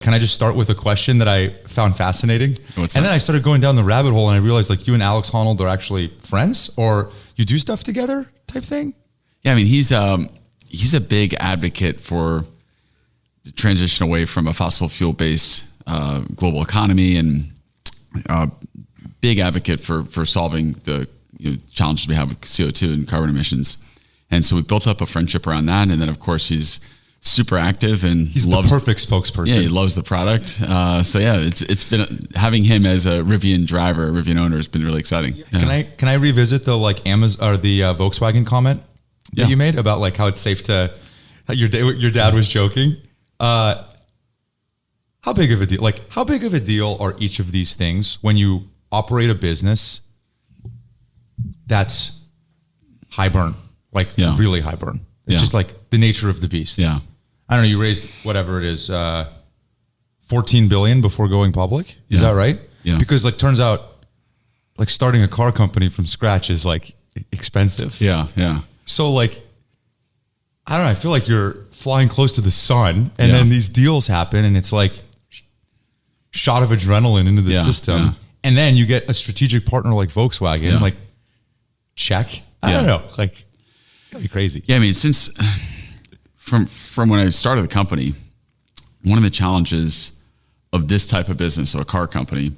can I just start with a question that I found fascinating? What's and that? then I started going down the rabbit hole and I realized like you and Alex Honnold are actually friends or you do stuff together type thing? Yeah, I mean, he's a big advocate for the transition away from a fossil fuel-based global economy and big advocate for solving the challenges we have with CO2 and carbon emissions. And so we built up a friendship around that. And then, of course, he's super active and he's the perfect spokesperson. Yeah, he loves the product. So yeah, it's been having him as a Rivian driver, Rivian owner has been really exciting. Yeah. Can I revisit the like Amazon or the Volkswagen comment that you made about like how it's safe to your dad was joking. How big of a deal? Like how big of a deal are each of these things when you operate a business that's high burn, like really high burn? It's just like the nature of the beast. Yeah. I don't know. You raised whatever it is, 14 billion before going public. Is that right? Yeah. Because like turns out like starting a car company from scratch is like expensive. Yeah. Yeah. So like, I don't know. I feel like you're flying close to the sun and then these deals happen and it's like shot of adrenaline into the system. Yeah. And then you get a strategic partner like Volkswagen, like check. I don't know. Like that'd be crazy. Yeah. I mean, since from when I started the company, one of the challenges of this type of business, so a car company,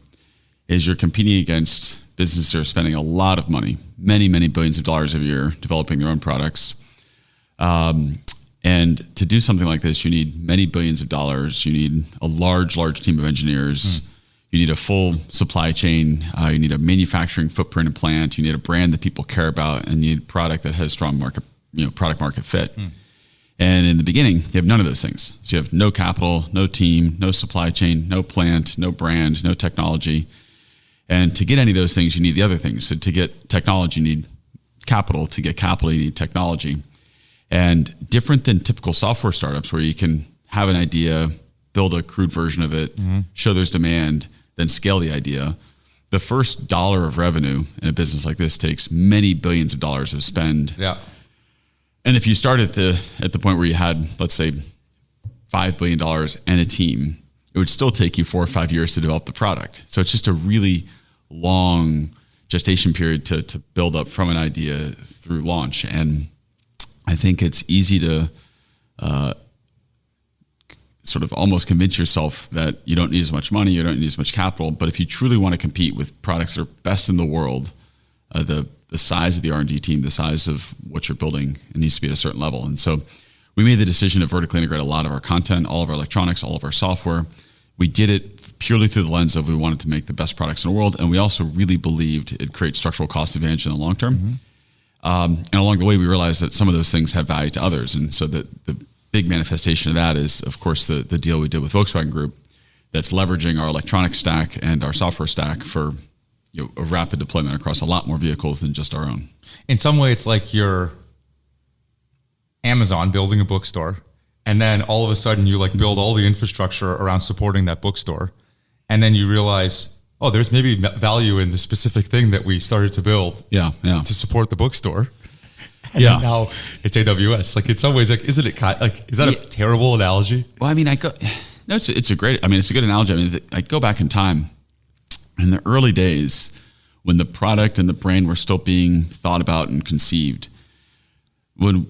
is you're competing against businesses that are spending a lot of money, many, many billions of dollars a year developing their own products. And to do something like this, you need many billions of dollars. You need a large team of engineers. You need a full supply chain. You need a manufacturing footprint and plant. You need a brand that people care about, and you need a product that has strong product market fit. And in the beginning, you have none of those things. So you have no capital, no team, no supply chain, no plant, no brand, no technology. And to get any of those things, you need the other things. So to get technology, you need capital. To get capital, you need technology. And different than typical software startups where you can have an idea, build a crude version of it, show there's demand, then scale the idea. The first dollar of revenue in a business like this takes many billions of dollars of spend. Yeah. And if you start at the point where you had, let's say, $5 billion and a team, it would still take you 4 or 5 years to develop the product. So it's just a really long gestation period to build up from an idea through launch. And I think it's easy to sort of almost convince yourself that you don't need as much money, you don't need as much capital. But if you truly want to compete with products that are best in the world, the size of the R&D team, the size of what you're building, it needs to be at a certain level. And so we made the decision to vertically integrate a lot of our content, all of our electronics, all of our software. We did it purely through the lens of we wanted to make the best products in the world. And we also really believed it'd create structural cost advantage in the long term. And along the way, we realized that some of those things have value to others. And so the big manifestation of that is, of course, the deal we did with Volkswagen Group that's leveraging our electronic stack and our software stack for a rapid deployment across a lot more vehicles than just our own. In some way, it's like you're Amazon building a bookstore, and then all of a sudden you like build all the infrastructure around supporting that bookstore, and then you realize, oh, there's maybe value in the specific thing that we started to build to support the bookstore. And now it's AWS. Like in some ways, like is that a terrible analogy? Well, I mean, it's a good analogy. I mean, I go back in time. In the early days, when the product and the brand were still being thought about and conceived, when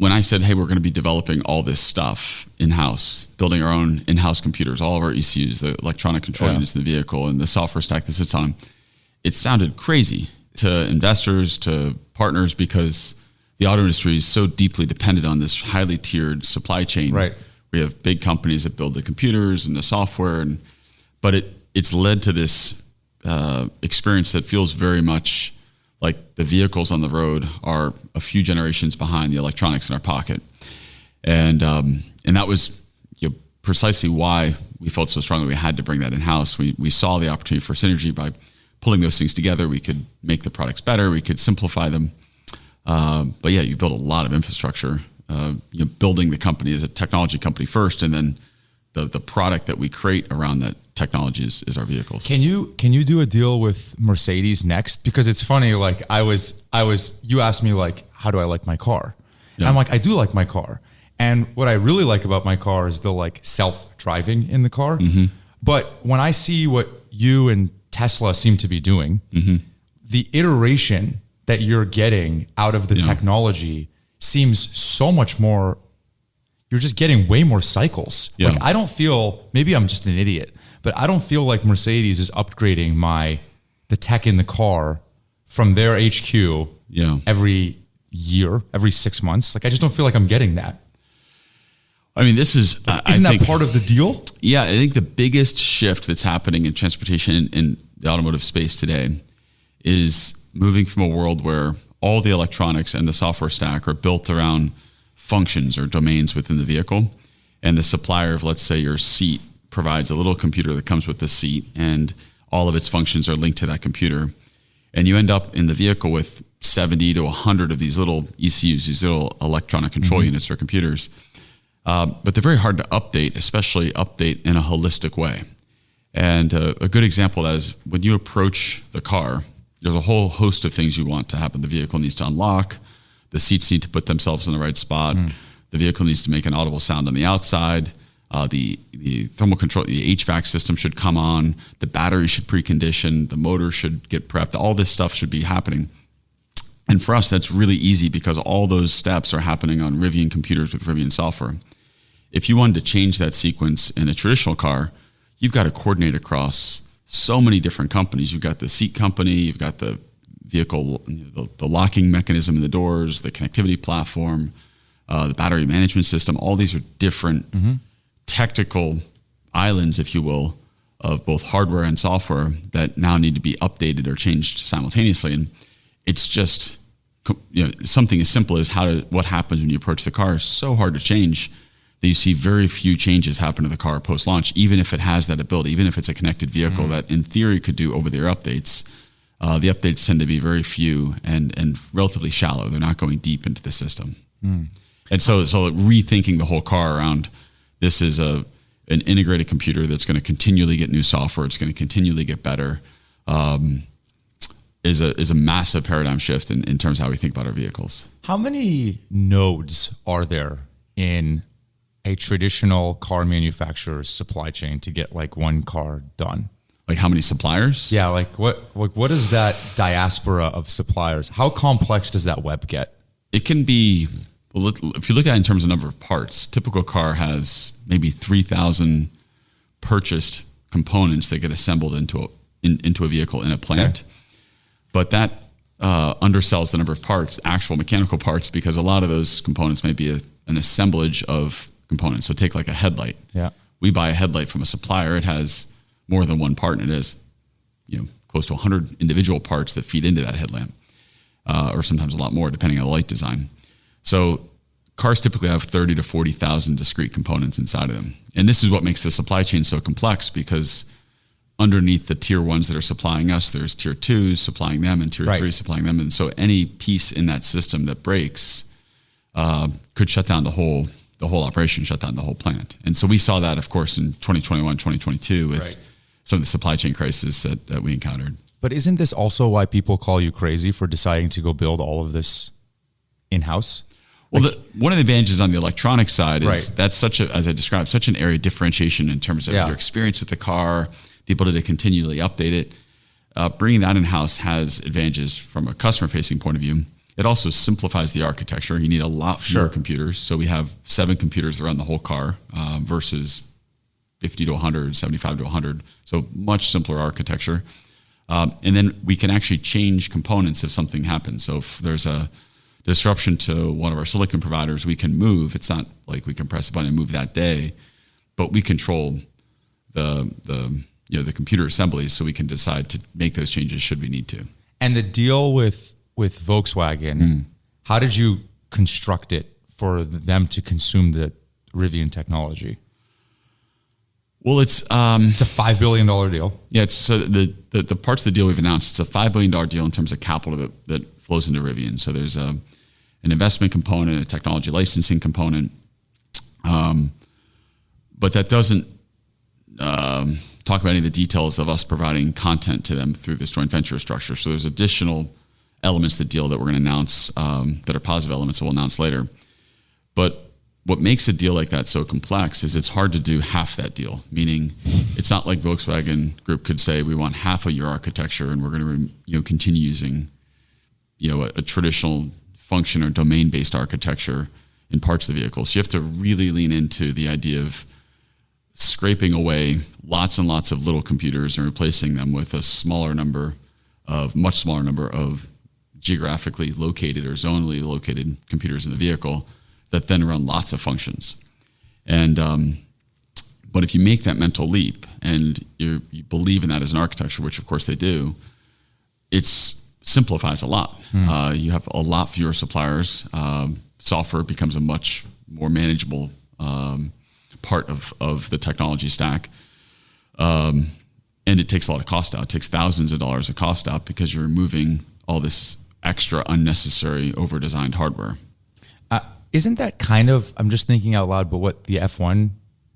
I said, hey, we're going to be developing all this stuff in-house, building our own in-house computers, all of our ECUs, the electronic control units in the vehicle, and the software stack that sits on them, it sounded crazy to investors, to partners, because the auto industry is so deeply dependent on this highly tiered supply chain. Right. We have big companies that build the computers and the software, but it's led to this experience that feels very much like the vehicles on the road are a few generations behind the electronics in our pocket. And that was precisely why we felt so strongly we had to bring that in-house. We saw the opportunity for synergy by pulling those things together. We could make the products better. We could simplify them. But yeah, you build a lot of infrastructure. Building the company as a technology company first, and then the product that we create around that technology is our vehicles. Can you do a deal with Mercedes next? Because it's funny, like you asked me like, how do I like my car? And I'm like, I do like my car. And what I really like about my car is the like self-driving in the car. Mm-hmm. But when I see what you and Tesla seem to be doing, mm-hmm. the iteration that you're getting out of the technology seems so much more, you're just getting way more cycles. Yeah. Like I don't feel, maybe I'm just an idiot, but I don't feel like Mercedes is upgrading the tech in the car from their HQ every year, every 6 months. Like I just don't feel like I'm getting that. I mean, this is... Isn't that part of the deal? Yeah, I think the biggest shift that's happening in transportation in the automotive space today is moving from a world where all the electronics and the software stack are built around functions or domains within the vehicle. And the supplier of, let's say, your seat provides a little computer that comes with the seat, and all of its functions are linked to that computer. And you end up in the vehicle with 70 to 100 of these little ECUs, these little electronic control units or computers. But they're very hard to update, especially update in a holistic way. And a good example of that is when you approach the car, there's a whole host of things you want to happen. The vehicle needs to unlock, the seats need to put themselves in the right spot, the vehicle needs to make an audible sound on the outside, the thermal control, the HVAC system should come on, the battery should precondition, the motor should get prepped, all this stuff should be happening. And for us, that's really easy because all those steps are happening on Rivian computers with Rivian software. If you wanted to change that sequence in a traditional car, you've got to coordinate across so many different companies. You've got the seat company, you've got the vehicle, the locking mechanism in the doors, the connectivity platform, the battery management system. All these are different technical islands, if you will, of both hardware and software that now need to be updated or changed simultaneously. And it's just something as simple as what happens when you approach the car is so hard to change that you see very few changes happen to the car post-launch, even if it has that ability, even if it's a connected vehicle that in theory could do over-the-air updates. The updates tend to be very few and relatively shallow. They're not going deep into the system. And so rethinking the whole car around this is an integrated computer that's going to continually get new software. It's going to continually get better. Is a massive paradigm shift in terms of how we think about our vehicles. How many nodes are there in a traditional car manufacturer's supply chain to get like one car done? Like how many suppliers? Yeah, like what is that diaspora of suppliers? How complex does that web get? It can be, well, if you look at it in terms of number of parts, typical car has maybe 3,000 purchased components that get assembled into a vehicle in a plant. Okay. But that undersells the number of parts, actual mechanical parts, because a lot of those components may be an assemblage of components. So take like a headlight. Yeah. We buy a headlight from a supplier. It has more than one part, and it has close to 100 individual parts that feed into that headlamp, or sometimes a lot more depending on the light design. So cars typically have 30 to 40,000 discrete components inside of them. And this is what makes the supply chain so complex, because underneath the tier ones that are supplying us, there's tier twos supplying them and tier three supplying them. And so any piece in that system that breaks could shut down the whole operation, shut down the whole plant. And so we saw that, of course, in 2021, 2022 with some of the supply chain crisis that we encountered. But isn't this also why people call you crazy for deciding to go build all of this in-house? Well, one of the advantages on the electronic side is that's as I described, such an area of differentiation in terms of your experience with the car, the ability to continually update it. Bringing that in-house has advantages from a customer-facing point of view. It also simplifies the architecture. You need a lot fewer computers. So we have 7 computers that run the whole car versus 50 to 100, 75 to 100. So much simpler architecture. And then we can actually change components if something happens. So if there's a disruption to one of our silicon providers, we can move. It's not like we can press a button and move that day, but we control the computer assemblies, so we can decide to make those changes should we need to. And the deal with Volkswagen, how did you construct it for them to consume the Rivian technology? Well, it's a $5 billion deal. Yeah, it's so the parts of the deal we've announced. It's a $5 billion deal in terms of capital that flows into Rivian. So there's an investment component, a technology licensing component, but that doesn't talk about any of the details of us providing content to them through this joint venture structure. So there's additional elements to the deal that we're going to announce that are positive elements that we'll announce later. But what makes a deal like that so complex is it's hard to do half that deal, meaning it's not like Volkswagen Group could say, we want half of your architecture and we're going to continue using a traditional function or domain-based architecture in parts of the vehicle. So you have to really lean into the idea of scraping away lots and lots of little computers and replacing them with a much smaller number of geographically located or zonally located computers in the vehicle that then run lots of functions. And but if you make that mental leap and you believe in that as an architecture, which of course they do, it simplifies a lot. You have a lot fewer suppliers. Software becomes a much more manageable part of the technology stack. And it takes a lot of cost out. It takes thousands of dollars of cost out because you're removing all this extra unnecessary over-designed hardware. Isn't that kind of, I'm just thinking out loud, but what the F1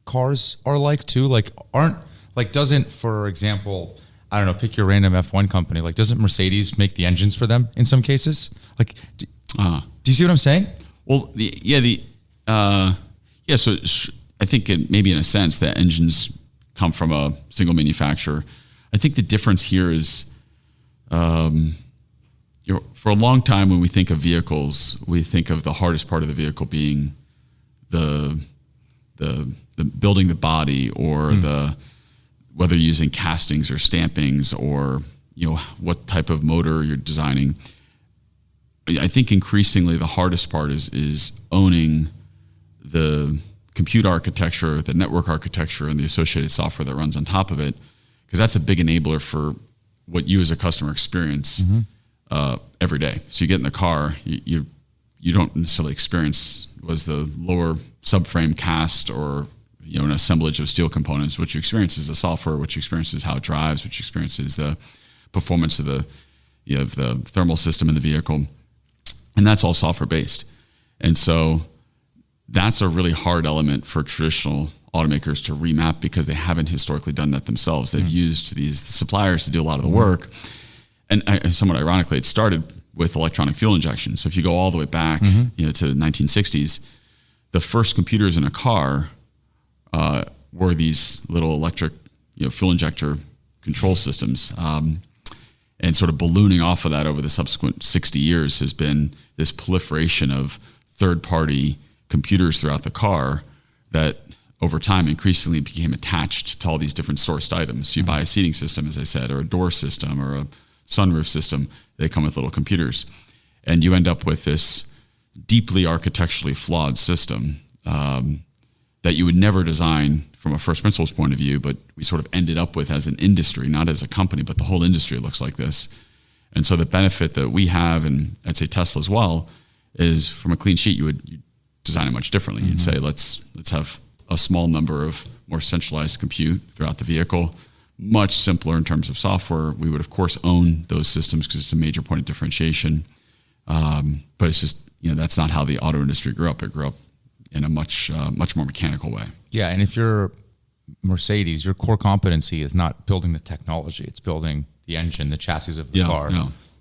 cars are like too? Doesn't, for example, I don't know, pick your random F1 company. Doesn't Mercedes make the engines for them in some cases? Do you see what I'm saying? Well, so I think maybe in a sense that engines come from a single manufacturer. I think the difference here is, for a long time when we think of vehicles, we think of the hardest part of the vehicle being the building the body or whether you're using castings or stampings or what type of motor you're designing. I think increasingly the hardest part is owning the compute architecture, the network architecture, and the associated software that runs on top of it, because that's a big enabler for what you as a customer experience every day. So you get in the car, you don't necessarily experience was the lower subframe cast or an assemblage of steel components. What you experience is the software. What you experience is how it drives. What you experience is the performance of the thermal system in the vehicle, and that's all software based. And so that's a really hard element for traditional automakers to remap because they haven't historically done that themselves. They've used these suppliers to do a lot of the work. And somewhat ironically, it started with electronic fuel injection. So if you go all the way back to the 1960s, the first computers in a car were these little electric fuel injector control systems. And sort of ballooning off of that over the subsequent 60 years has been this proliferation of third-party computers throughout the car that over time increasingly became attached to all these different sourced items. So you buy a seating system, as I said, or a door system or a sunroof system. They come with little computers. And you end up with this deeply architecturally flawed system that you would never design from a first principles point of view, but we sort of ended up with as an industry, not as a company, but the whole industry looks like this. And so the benefit that we have, and I'd say Tesla as well, is from a clean sheet, you design it much differently. You'd say, let's have a small number of more centralized compute throughout the vehicle, much simpler in terms of software. We would, of course, own those systems because it's a major point of differentiation. But it's just, that's not how the auto industry grew up. It grew up in a much more mechanical way. Yeah, and if you're Mercedes, your core competency is not building the technology. It's building the engine, the chassis of the car,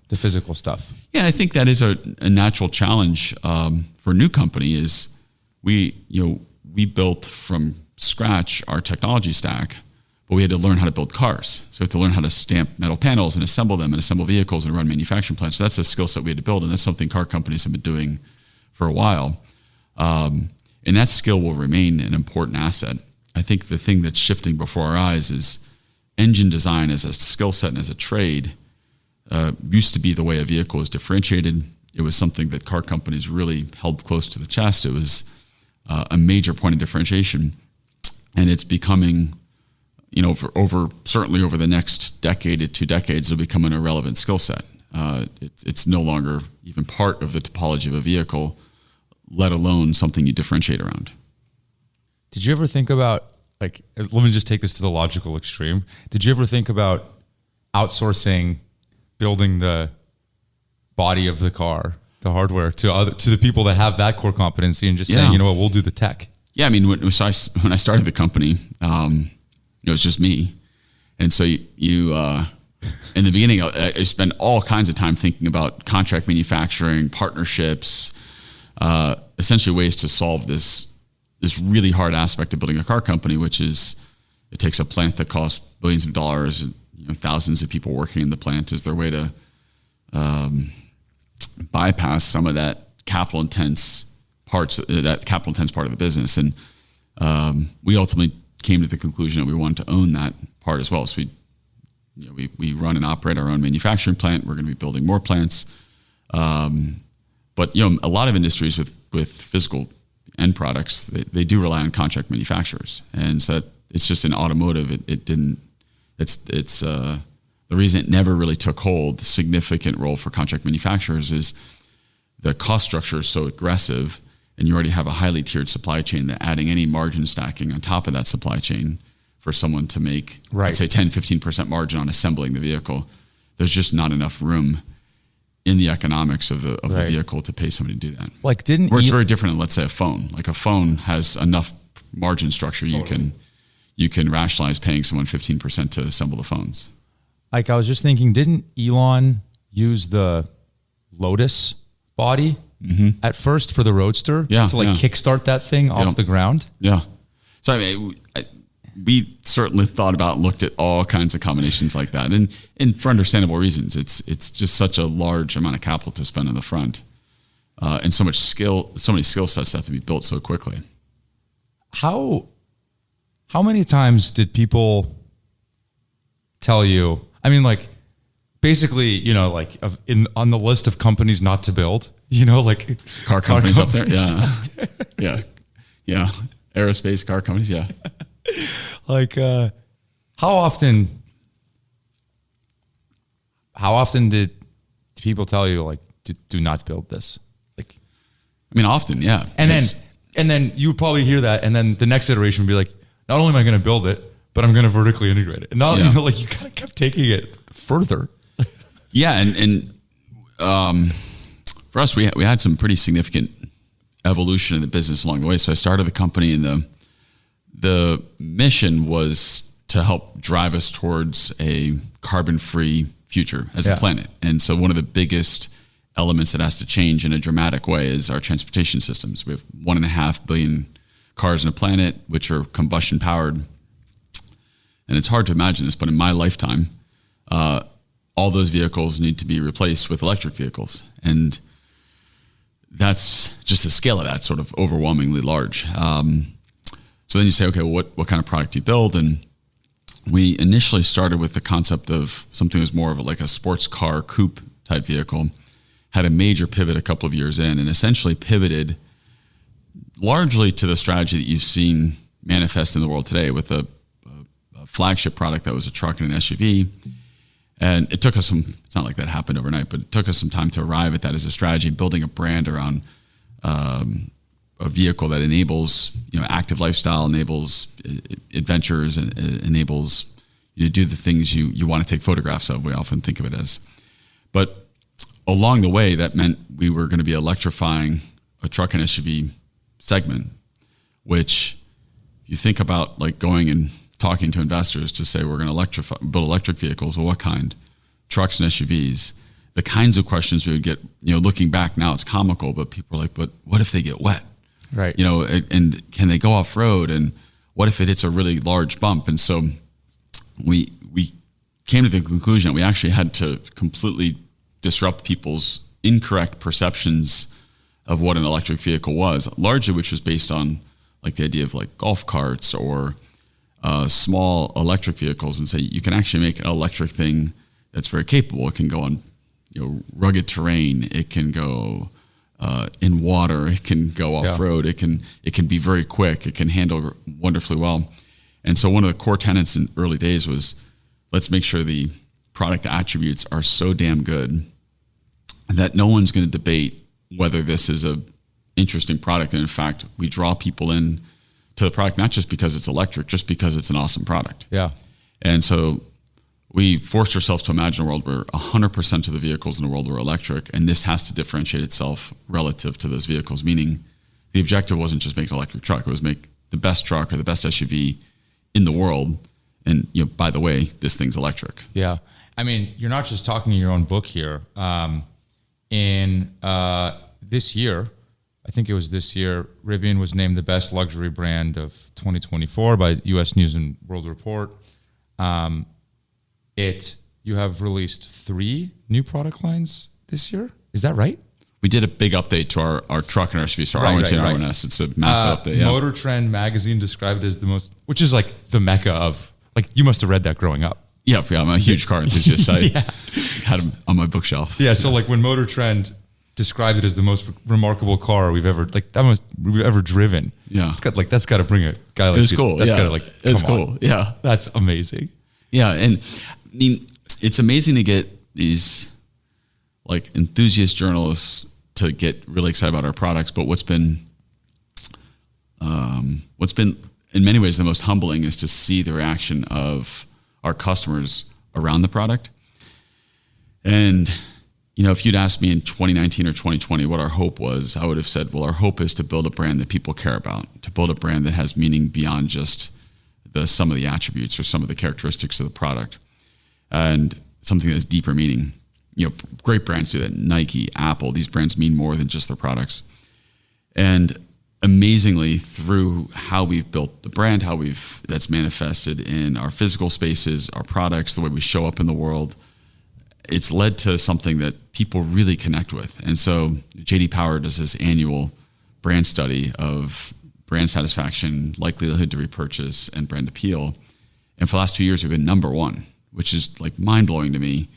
the physical stuff. Yeah, and I think that is a natural challenge for a new company is we built from scratch our technology stack, but we had to learn how to build cars. So we had to learn how to stamp metal panels and assemble them and assemble vehicles and run manufacturing plants. So that's a skill set we had to build, and that's something car companies have been doing for a while. And that skill will remain an important asset. I think the thing that's shifting before our eyes is engine design as a skill set and as a trade used to be the way a vehicle was differentiated. It was something that car companies really held close to the chest. It was a major point of differentiation. And it's becoming, certainly over the next decade to 2 decades, it'll become an irrelevant skill set. It's no longer even part of the topology of a vehicle, let alone something you differentiate around. Did you ever think about, let me just take this to the logical extreme. Did you ever think about outsourcing building the body of the car, the hardware, to the people that have that core competency and just saying, you know what, we'll do the tech? Yeah, I mean, when I started the company, it was just me. And so you in the beginning, I spent all kinds of time thinking about contract manufacturing, partnerships, essentially ways to solve this this really hard aspect of building a car company, which is it takes a plant that costs billions of dollars, thousands of people working in the plant is their way to bypass some of that capital intense part of the business. And we ultimately came to the conclusion that we wanted to own that part as well. So we run and operate our own manufacturing plant. We're going to be building more plants. But a lot of industries with physical end products, they do rely on contract manufacturers. And so it's just in automotive, it's the reason it never really took hold, the significant role for contract manufacturers is the cost structure is so aggressive, and you already have a highly tiered supply chain that adding any margin stacking on top of that supply chain for someone to make, let's say 10, 15% margin on assembling the vehicle, there's just not enough room in the economics of the vehicle to pay somebody to do that. Where it's very different than, let's say, a phone. Like a phone has enough margin structure you can rationalize paying someone 15% to assemble the phones. Like I was just thinking, didn't Elon use the Lotus body at first for the Roadster to kickstart that thing off the ground? Yeah. So I mean, we certainly thought about, looked at all kinds of combinations like that, and for understandable reasons. It's just such a large amount of capital to spend on the front, and so many skill sets have to be built so quickly. How many times did people tell you? I mean, like, basically, on the list of companies not to build, like car companies up there, yeah, aerospace car companies, yeah. Like, how often did people tell you, like, do not build this? Like, I mean, often, yeah. And then you would probably hear that, and then the next iteration would be like, not only am I going to build it, but I'm going to vertically integrate it. And now, you kind of kept taking it further. Yeah, and for us, we had some pretty significant evolution in the business along the way. So I started the company, and the mission was to help drive us towards a carbon-free future as a planet. And so one of the biggest elements that has to change in a dramatic way is our transportation systems. We have 1.5 billion cars on a planet, which are combustion powered. And it's hard to imagine this, but in my lifetime, all those vehicles need to be replaced with electric vehicles. And that's just the scale of that, sort of overwhelmingly large. So then you say, okay, well, what kind of product do you build? And we initially started with the concept of something that was more of like a sports car coupe type vehicle, had a major pivot a couple of years in, and essentially pivoted largely to the strategy that you've seen manifest in the world today with a flagship product that was a truck and an SUV. And it took us it's not like that happened overnight, but it took us some time to arrive at that as a strategy, building a brand around a vehicle that enables, active lifestyle, enables adventures, and enables you to do the things you want to take photographs of. We often think of it as. But along the way, that meant we were going to be electrifying a truck and SUV segment, which you think about like going and talking to investors to say we're going to build electric vehicles. Well, what kind? Trucks and SUVs. The kinds of questions we would get, looking back now, it's comical, but people are like, but what if they get wet? Right. And can they go off road? And what if it hits a really large bump? And so we came to the conclusion that we actually had to completely disrupt people's incorrect perceptions of what an electric vehicle was, largely which was based on like the idea of like golf carts or small electric vehicles, and say you can actually make an electric thing that's very capable. It can go on rugged terrain. It can go in water. It can go off road. It can be very quick. It can handle wonderfully well. And so one of the core tenets in early days was, let's make sure the product attributes are so damn good that no one's going to debate whether this is a interesting product. And in fact, we draw people in to the product, not just because it's electric, just because it's an awesome product. Yeah. And so we forced ourselves to imagine a world where 100% of the vehicles in the world were electric, and this has to differentiate itself relative to those vehicles, meaning the objective wasn't just make an electric truck, it was make the best truck or the best SUV in the world. And, by the way, this thing's electric. Yeah. I mean, you're not just talking in your own book here. In this year, I think it was this year, Rivian was named the best luxury brand of 2024 by U.S. News and World Report. You have released 3 new product lines this year. Is that right? We did a big update to our truck and our SUV, so our R1T and R1S. It's a massive update. Yeah. Motor Trend magazine described it as the most, which is like the mecca of, like, you must have read that growing up. Yeah, I'm a huge car enthusiast. I had them on my bookshelf. Yeah, so like when Motor Trend described it as the most remarkable car we've ever driven. Yeah, that's got to bring a guy like it was cool. That's got to it's cool. On. Yeah, that's amazing. Yeah, and I mean, it's amazing to get these like enthusiast journalists to get really excited about our products. But what's been in many ways the most humbling is to see the reaction of our customers around the product. And, you know, if you'd asked me in 2019 or 2020 what our hope was, I would have said, well, our hope is to build a brand that people care about, to build a brand that has meaning beyond just some of the attributes or some of the characteristics of the product, and something that has deeper meaning. You know, great brands do that. Nike, Apple, these brands mean more than just their products. And amazingly, through how we've built the brand, that's manifested in our physical spaces, our products, the way we show up in the world, it's led to something that people really connect with. And so JD Power does this annual brand study of brand satisfaction, likelihood to repurchase, and brand appeal. And for the last 2 years, we've been number 1, which is like mind-blowing to me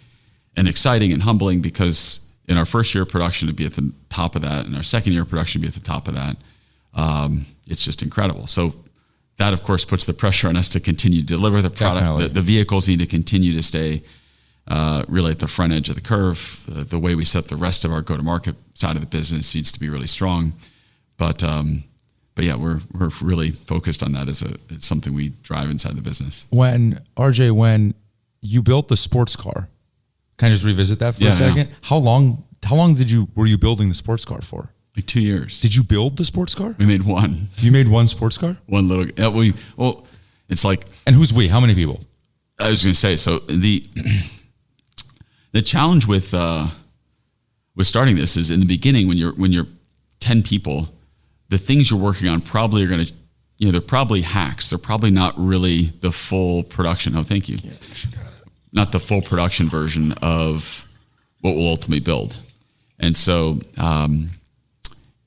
and exciting and humbling, because in our first year of production to be at the top of that, and our second year of production to be at the top of that, it's just incredible. So that, of course, puts the pressure on us to continue to deliver the product. The vehicles need to continue to stay really at the front edge of the curve. The way we set the rest of our go-to-market side of the business needs to be really strong. But yeah, we're really focused on that as it's something we drive inside the business. When you built the sports car, can I just revisit that for a second? Yeah. How long were you building the sports car for? Like 2 years. Did you build the sports car? We made one. You made one sports car? One little. It's like. And who's we? How many people? I was going to say, so the challenge with starting this is in the beginning when you're 10 people, the things you're working on probably are going to, they're probably hacks. They're probably not really the full production. Oh, thank you. Not the full production version of what we'll ultimately build. And so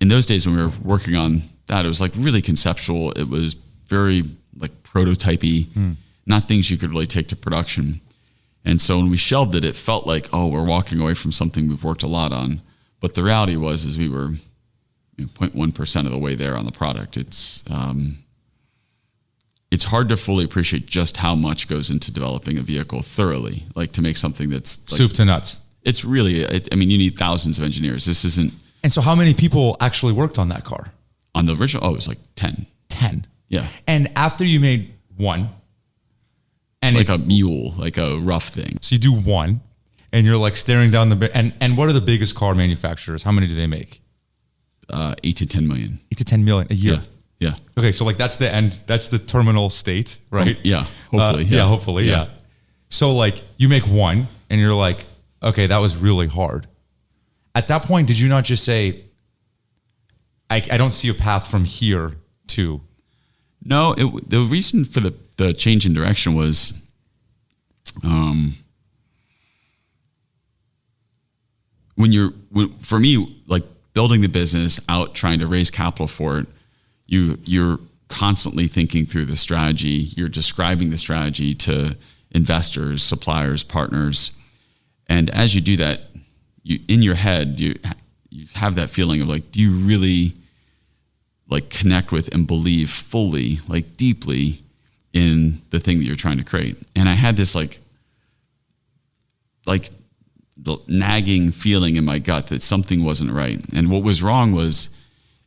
in those days when we were working on that, it was like really conceptual. It was very like prototypey, not things you could really take to production. And so when we shelved it, it felt like, we're walking away from something we've worked a lot on. But the reality was we were 0.1% of the way there on the product. It's hard to fully appreciate just how much goes into developing a vehicle thoroughly, like to make something that's like, soup to nuts. It's really, you need thousands of engineers. This isn't. And so how many people actually worked on that car? On the original, it was like 10. 10. Yeah. And after you made one, and like a mule, like a rough thing. So you do one, and you're like staring down and what are the biggest car manufacturers? How many do they make? 8 to 10 million. 8 to 10 million a year. Yeah. Okay, so like that's the end. That's the terminal state, right? Yeah. Hopefully. Hopefully. Yeah. So like you make one, and you're like, okay, that was really hard. At that point, did you not just say, I don't see a path from here to? No, the reason for the change in direction was, for me, like building the business out, trying to raise capital for it, you're constantly thinking through the strategy. You're describing the strategy to investors, suppliers, partners. And as you do that, in your head, you have that feeling of like, do you really like connect with and believe fully, like deeply in the thing that you're trying to create? And I had this like the nagging feeling in my gut that something wasn't right. And what was wrong was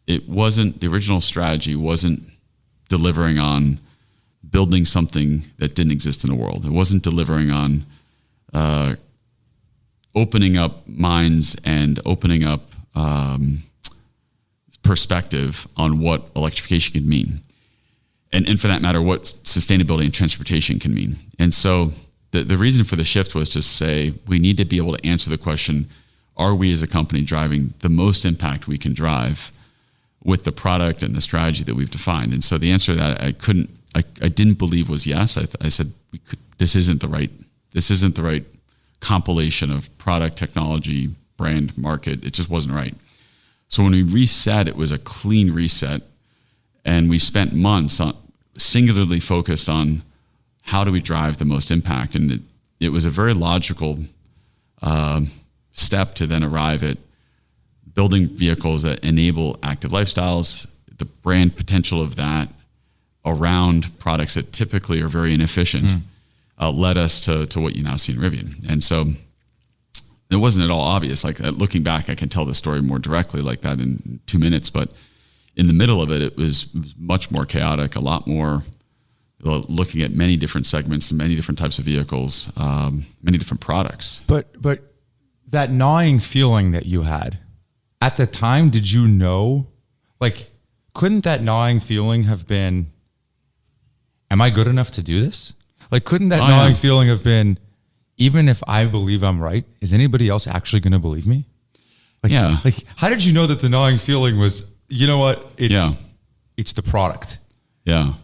the original strategy wasn't delivering on building something that didn't exist in the world. It wasn't delivering on opening up minds and opening up perspective on what electrification could mean. And for that matter, what sustainability and transportation can mean. And so the reason for the shift was to say, we need to be able to answer the question, are we as a company driving the most impact we can drive with the product and the strategy that we've defined. And so the answer to that I didn't believe was yes. I said this isn't the right compilation of product, technology, brand, market. It just wasn't right. So when we reset, it was a clean reset, and we spent months singularly focused on how do we drive the most impact. And it was a very logical step to then arrive at building vehicles that enable active lifestyles, the brand potential of that around products that typically are very inefficient, led us to what you now see in Rivian. And so it wasn't at all obvious. Like looking back, I can tell the story more directly like that in 2 minutes, but in the middle of it, it was much more chaotic, a lot more looking at many different segments, many different types of vehicles, many different products. But that gnawing feeling that you had at the time, did you know, like, couldn't that gnawing feeling have been, am I good enough to do this? Like, couldn't that gnawing feeling have been, even if I believe I'm right, is anybody else actually going to believe me? Like, Like, how did you know that the gnawing feeling was, you know what? It's the product. Yeah.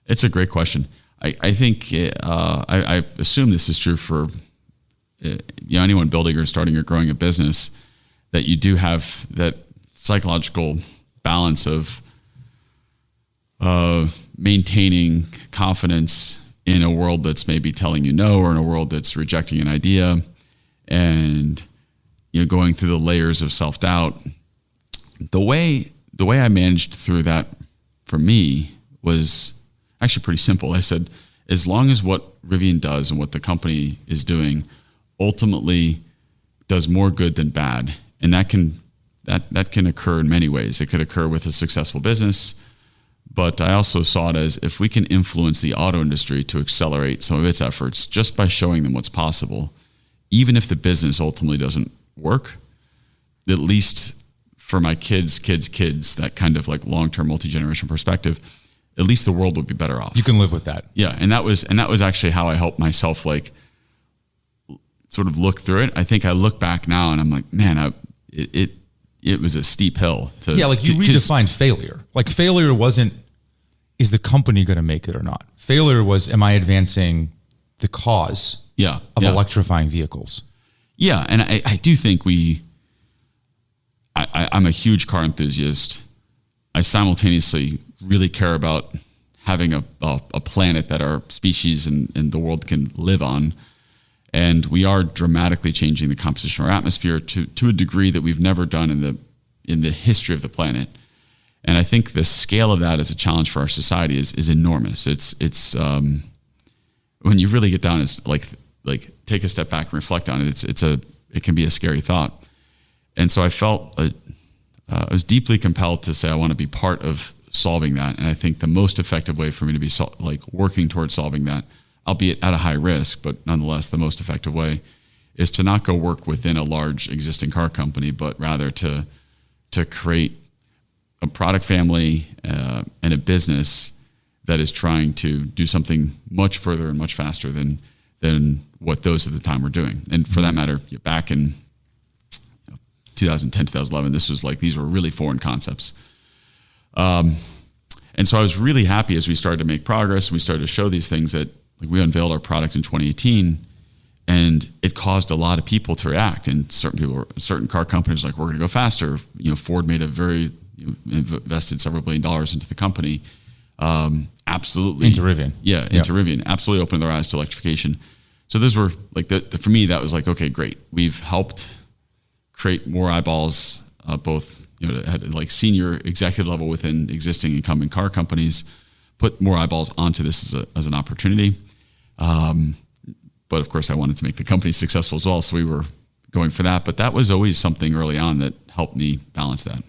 It's a great question. I think I assume this is true for anyone building or starting or growing a business, that you do have that psychological balance of maintaining confidence in a world that's maybe telling you no, or in a world that's rejecting an idea, and going through the layers of self-doubt. The way I managed through that for me was actually pretty simple. I said, as long as what Rivian does and what the company is doing ultimately does more good than bad, and that can occur in many ways. It could occur with a successful business, but I also saw it as, if we can influence the auto industry to accelerate some of its efforts just by showing them what's possible, even if the business ultimately doesn't work, at least for my kids, that kind of like long-term multi-generation perspective, at least the world would be better off. You can live with that. Yeah. And that was actually how I helped myself, like, sort of look through it. I think I look back now and I'm like, man, it was a steep hill to. Yeah. Like, you redefined failure. Like, failure wasn't, is the company going to make it or not? Failure was, am I advancing the cause of electrifying vehicles? Yeah. And I do think I'm a huge car enthusiast. I simultaneously really care about having a planet that our species and the world can live on. And we are dramatically changing the composition of our atmosphere to a degree that we've never done in the history of the planet. And I think the scale of that as a challenge for our society is enormous. It's when you really get down, it's like take a step back and reflect on it. It can be a scary thought. And so I felt I was deeply compelled to say I want to be part of solving that. And I think the most effective way for me to be working towards solving that, albeit at a high risk, but nonetheless the most effective way, is to not go work within a large existing car company, but rather to create a product family and a business that is trying to do something much further and much faster than what those at the time were doing. And for that matter, back in 2010, 2011, these were really foreign concepts. And so I was really happy as we started to make progress and we started to show these things that, like, we unveiled our product in 2018, and it caused a lot of people to react. And certain car companies were like, we're going to go faster. Ford made invested several $1 billion into the company. Absolutely. Into Rivian. Yeah, into Rivian. Absolutely opened their eyes to electrification. So those were like, for me, that was like, okay, great. We've helped create more eyeballs, both at like senior executive level within existing incumbent car companies, put more eyeballs onto this as an opportunity. But of course, I wanted to make the company successful as well, so we were going for that. But that was always something early on that helped me balance that.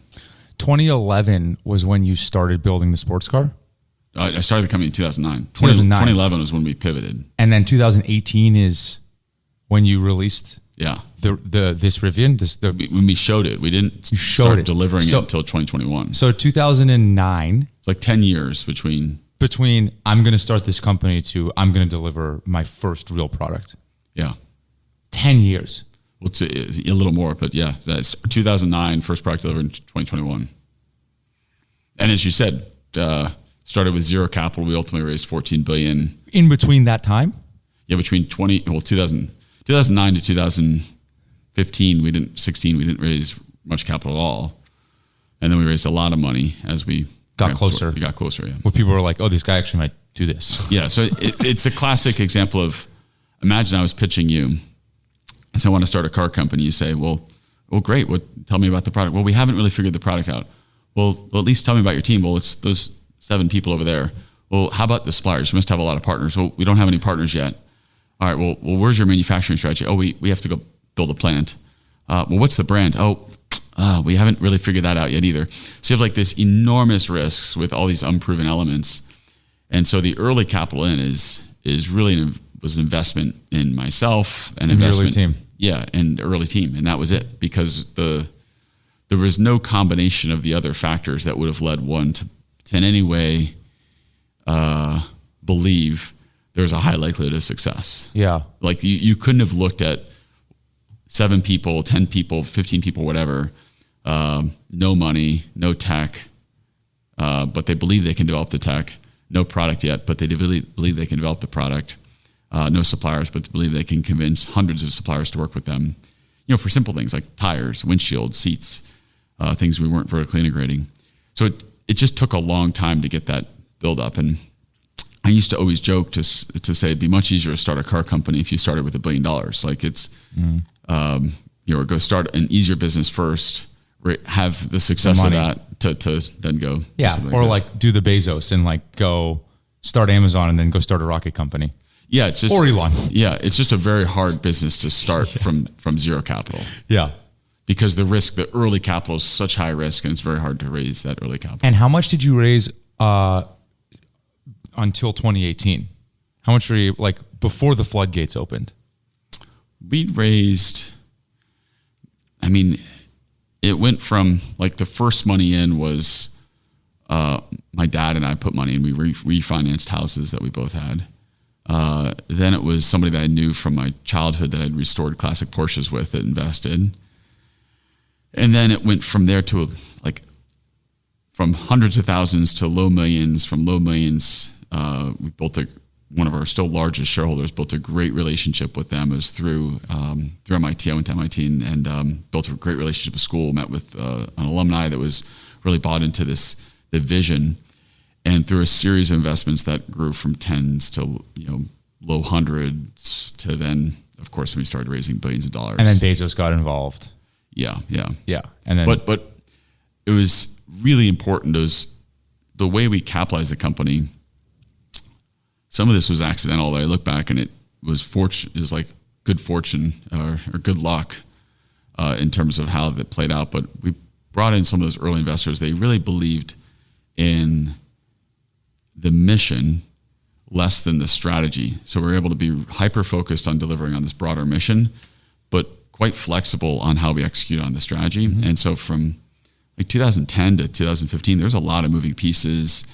2011 was when you started building the sports car? I started the company in 2009. 2011 was when we pivoted. And then 2018 is when you released this Rivian? When we showed it. We didn't start delivering it until 2021. So 2009. It's like 10 years between I'm going to start this company to I'm going to deliver my first real product. Yeah. 10 years. Well, it's a little more, but yeah, that's 2009, first product delivered in 2021. And as you said, started with zero capital. We ultimately raised $14 billion. In between that time? Yeah, between 2009 to 2015, we didn't raise much capital at all. And then we raised a lot of money as we got closer. We got closer, yeah. Where people were like, oh, this guy actually might do this. Yeah, so it's a classic example of, imagine I was pitching you, and so I want to start a car company. You say, well, great. Tell me about the product. Well, we haven't really figured the product out. Well, at least tell me about your team. Well, it's those 7 people over there. Well, how about the suppliers? You must have a lot of partners. Well, we don't have any partners yet. All right, well, where's your manufacturing strategy? Oh, we have to go build a plant. Well, what's the brand? We haven't really figured that out yet either. So you have like this enormous risks with all these unproven elements. And so the early capital in is really was an investment in myself, an investment the early team. Yeah, and the early team. And that was it, because there was no combination of the other factors that would have led one to in any way believe there's a high likelihood of success. Yeah. Like you couldn't have looked at 7 people, 10 people, 15 people, whatever, no money, no tech, but they believe they can develop the tech, no product yet, but they believe they can develop the product, no suppliers, but they believe they can convince hundreds of suppliers to work with them, for simple things like tires, windshields, seats, things we weren't vertically integrating. So it just took a long time to get that build up. And I used to always joke to say it'd be much easier to start a car company if you started with $1 billion. Like it's, or go start an easier business first, have the success of that to then go. Yeah. Or like do the Bezos and like go start Amazon and then go start a rocket company. Yeah. It's just, or Elon. Yeah. It's just a very hard business to start from zero capital. Yeah. Because the early capital is such high risk, and it's very hard to raise that early capital. And how much did you raise until 2018? How much were you, like, before the floodgates opened? We'd raised, it went from, like, the first money in was my dad and I put money in. We refinanced houses that we both had. Then it was somebody that I knew from my childhood that I'd restored classic Porsches with that invested. And then it went from there to from hundreds of thousands to low millions. From low millions, we built one of our still largest shareholders built a great relationship with them. It was through MIT. I went to MIT and built a great relationship with school. Met with an alumni that was really bought into the vision, and through a series of investments that grew from tens to low hundreds to then, of course, we started raising billions of dollars. And then Bezos got involved. Yeah. And then, but it was really important. The way we capitalized the company. Some of this was accidental. I look back and it was like good fortune or good luck in terms of how that played out. But we brought in some of those early investors. They really believed in the mission less than the strategy. So we were able to be hyper focused on delivering on this broader mission, but quite flexible on how we execute on the strategy. Mm-hmm. And so from like 2010 to 2015, there's a lot of moving pieces.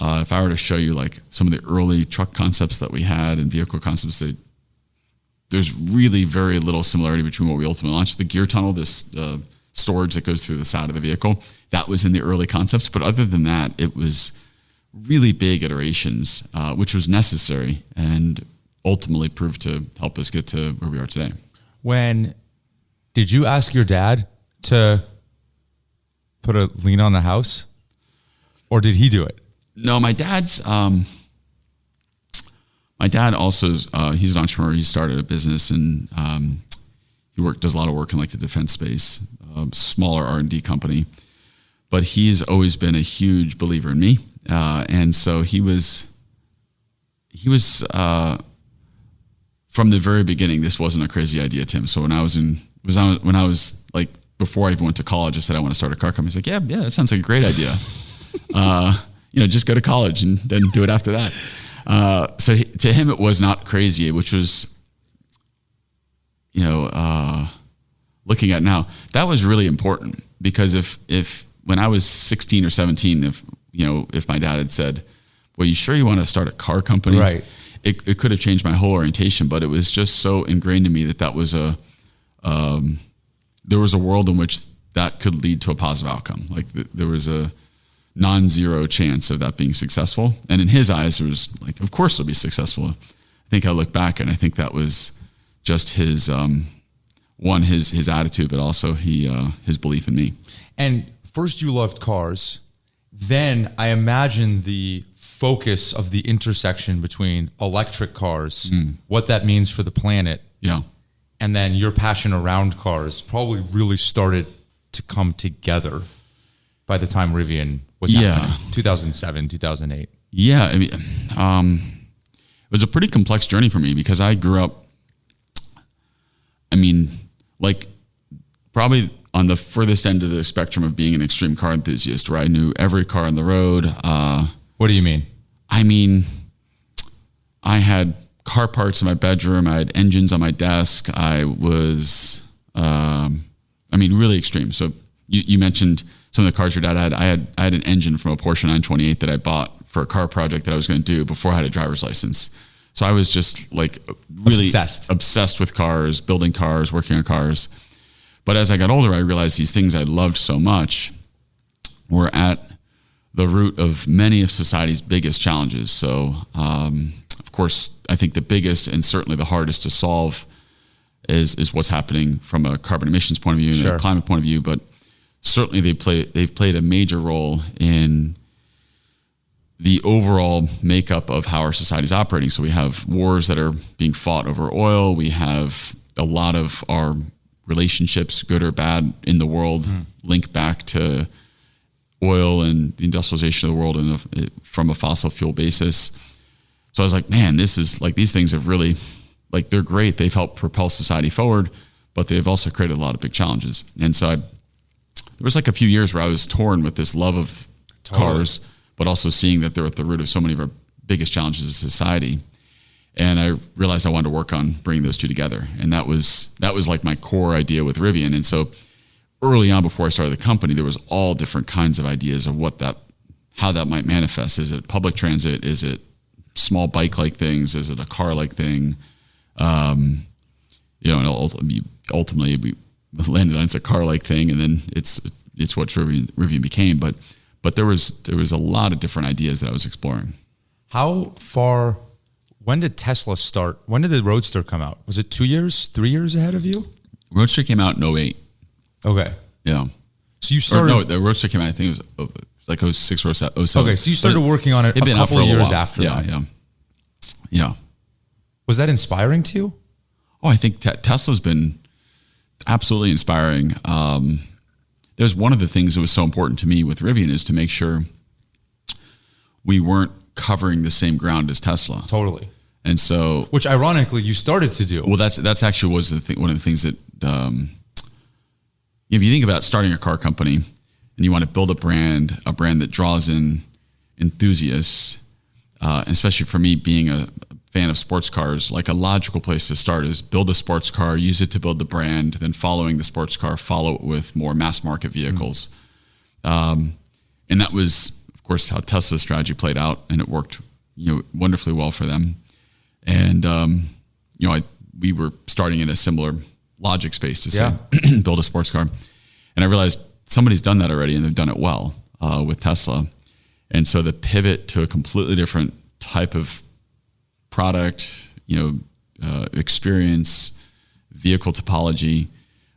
If I were to show you like some of the early truck concepts that we had and vehicle concepts, there's really very little similarity between what we ultimately launched. The gear tunnel, this storage that goes through the side of the vehicle, that was in the early concepts. But other than that, it was really big iterations, which was necessary and ultimately proved to help us get to where we are today. Did you ask your dad to put a lien on the house, or did he do it? No, my dad also, he's an entrepreneur. He started a business and he does a lot of work in like the defense space, smaller R&D company, but he's always been a huge believer in me. And so he was from the very beginning, this wasn't a crazy idea, Tim. So when I was like, before I even went to college, I said, I want to start a car company. He's like, yeah, that sounds like a great idea. Just go to college and then do it after that. So to him, it was not crazy, which was, looking at now, that was really important because if when I was 16 or 17, if my dad had said, well, you sure you want to start a car company? Right. It could have changed my whole orientation, but it was just so ingrained in me that was a there was a world in which that could lead to a positive outcome. Like there was a non-zero chance of that being successful. And in his eyes, it was like, of course it'll be successful. I think I look back and I think that was just his, his attitude, but also his belief in me. And first you loved cars. Then I imagine the focus of the intersection between electric cars, what that means for the planet. Yeah. And then your passion around cars probably really started to come together by the time Rivian was happening, 2007, 2008. Yeah. I mean, it was a pretty complex journey for me because I grew up, like probably on the furthest end of the spectrum of being an extreme car enthusiast, where I knew every car on the road. What do you mean? I mean, I had car parts in my bedroom. I had engines on my desk. I was, really extreme. So you mentioned some of the cars your dad had. I had an engine from a Porsche 928 that I bought for a car project that I was going to do before I had a driver's license. So I was just like really obsessed with cars, building cars, working on cars. But as I got older, I realized these things I loved so much were at the root of many of society's biggest challenges. So, of course, I think the biggest and certainly the hardest to solve is what's happening from a carbon emissions point of view and a climate point of view. But certainly they've played a major role in the overall makeup of how our society is operating. So we have wars that are being fought over oil. We have a lot of our relationships, good or bad, in the world link back to oil and the industrialization of the world from a fossil fuel basis. So I was like, man, this is like, these things have really, like, they're great. They've helped propel society forward, but they've also created a lot of big challenges. And so there was like a few years where I was torn with this love of cars, but also seeing that they're at the root of so many of our biggest challenges as society. And I realized I wanted to work on bringing those two together. And that was like my core idea with Rivian. And so early on, before I started the company, there was all different kinds of ideas of how that might manifest. Is it public transit? Is it small bike-like things? Is it a car-like thing? And ultimately we landed on it's a car-like thing, and then it's what Rivian became. But there was a lot of different ideas that I was exploring. When did Tesla start? When did the Roadster come out? Was it 2 years, 3 years ahead of you? Roadster came out in 2008. Okay. Yeah. So you started... the Roadster came out, I think it was like 06 or 07. Okay, so you started working on it a couple of years after that. Yeah. Was that inspiring to you? Oh, I think Tesla's been absolutely inspiring. There's one of the things that was so important to me with Rivian is to make sure we weren't covering the same ground as Tesla. Totally. And so, which ironically you started to do. Well, that's actually was one of the things that if you think about starting a car company and you want to build a brand that draws in enthusiasts, especially for me being a fan of sports cars, like a logical place to start is build a sports car, use it to build the brand, then following the sports car, follow it with more mass market vehicles. And that was, of course, how Tesla's strategy played out, and it worked, wonderfully well for them. And we were starting in a similar logic space to say, build a sports car. And I realized somebody's done that already, and they've done it well with Tesla. And so the pivot to a completely different type of product, experience, vehicle topology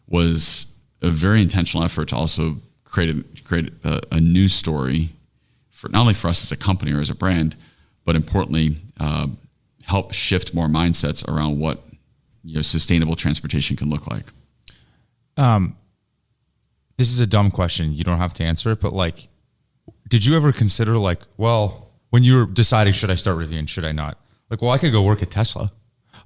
was a very intentional effort to also create a new story for not only for us as a company or as a brand, but importantly, help shift more mindsets around what sustainable transportation can look like. This is a dumb question. You don't have to answer it, but did you ever consider when you were deciding, should I start Rivian, should I not? I could go work at Tesla.